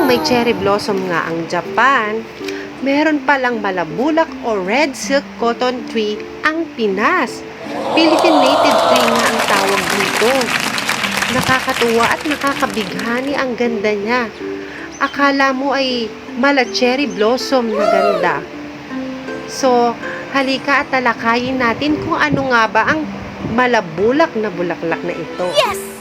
Kung may cherry blossom nga ang Japan, meron palang malabulak o red silk cotton tree ang Pinas. Philippine native tree nga ang tawag dito. Nakakatuwa at nakakabighani ang ganda niya. Akala mo ay mala cherry blossom na ganda. So, halika at talakayin natin kung ano nga ba ang malabulak na bulaklak na ito. Yes!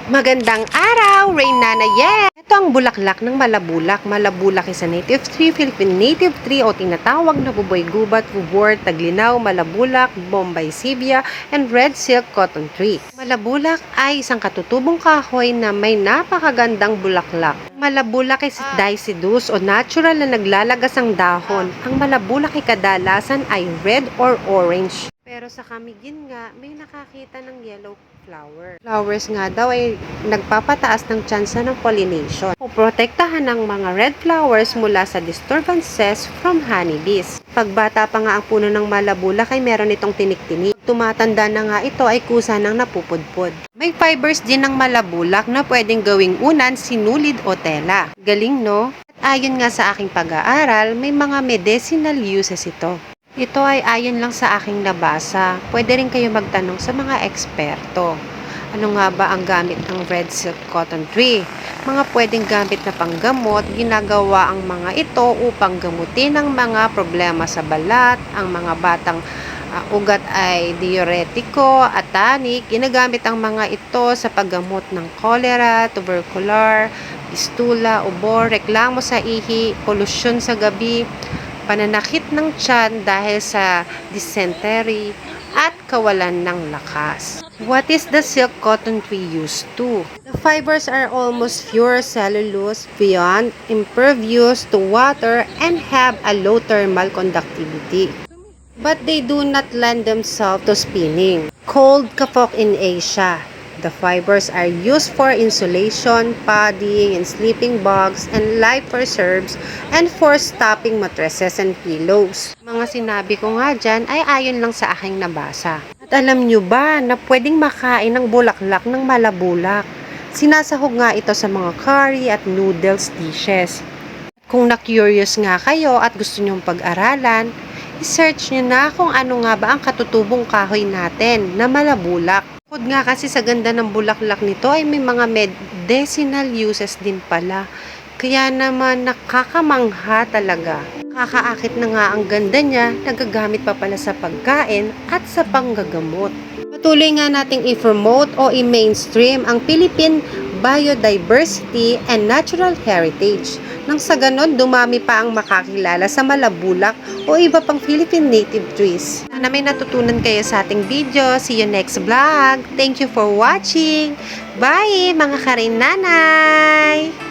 Magandang araw, Rain Nana. Yes! Ito ang bulaklak ng malabulak. Malabulak is a native tree, Philippine native tree o tinatawag na buboy gubat, bubor, taglinaw, malabulak, bombay sibia, and red silk cotton tree. Malabulak ay isang katutubong kahoy na may napakagandang bulaklak. Malabulak is deciduous o natural na naglalagas ang dahon. Ang malabulak ay kadalasan ay red or orange. Pero sa kamigin nga, may nakakita ng yellow flower. Flowers nga daw ay nagpapataas ng tsansa ng pollination. Protektahan ng mga red flowers mula sa disturbances from honeybees. Pagbata pa nga ang puno ng malabulak ay meron itong tinik-tinik. Tumatanda na nga ito ay kusa ng napupudpod. May fibers din ng malabulak na pwedeng gawing unan, sinulid o tela. Galing no? At ayon nga sa aking pag-aaral, may mga medicinal uses ito. Ito ay ayon lang sa aking nabasa. Pwede rin kayo magtanong sa mga eksperto. Ano nga ba ang gamit ng red silk cotton tree? Mga pwedeng gamit na panggamot, ginagawa ang mga ito upang gamutin ang mga problema sa balat, ang mga batang ugat ay diuretiko, atanic. Ginagamit ang mga ito sa paggamot ng cholera, tubercular, fistula, ubo, reklamo sa ihi, polusyon sa gabi, pananakit ng tiyan dahil sa dysentery at kawalan ng lakas. What is the silk cotton tree used to? The fibers are almost pure cellulose, beyond impervious to water, and have a low thermal conductivity. But they do not lend themselves to spinning. Called kapok in Asia. The fibers are used for insulation, padding, and sleeping bags, and life preserves, and for stopping mattresses and pillows. Mga sinabi ko nga dyan ay ayon lang sa aking nabasa. At alam nyo ba na pwedeng makain ng bulaklak ng malabulak? Sinasahog nga ito sa mga curry at noodles dishes. Kung na-curious nga kayo at gusto nyong pag-aralan, i-search nyo na kung ano nga ba ang katutubong kahoy natin na malabulak. Bukod nga kasi sa ganda ng bulaklak nito ay may mga medicinal uses din pala. Kaya naman nakakamangha talaga. Kakaakit na nga ang ganda niya, nagagamit pa pala sa pagkain at sa panggagamot. Patuloy nga nating i-promote o i-mainstream ang Philippine biodiversity and natural heritage. Nang sa ganon, dumami pa ang makakilala sa malabulak o iba pang Philippine native trees. Sana may natutunan kayo sa ating video. See you next vlog. Thank you for watching. Bye mga Karin Nanay!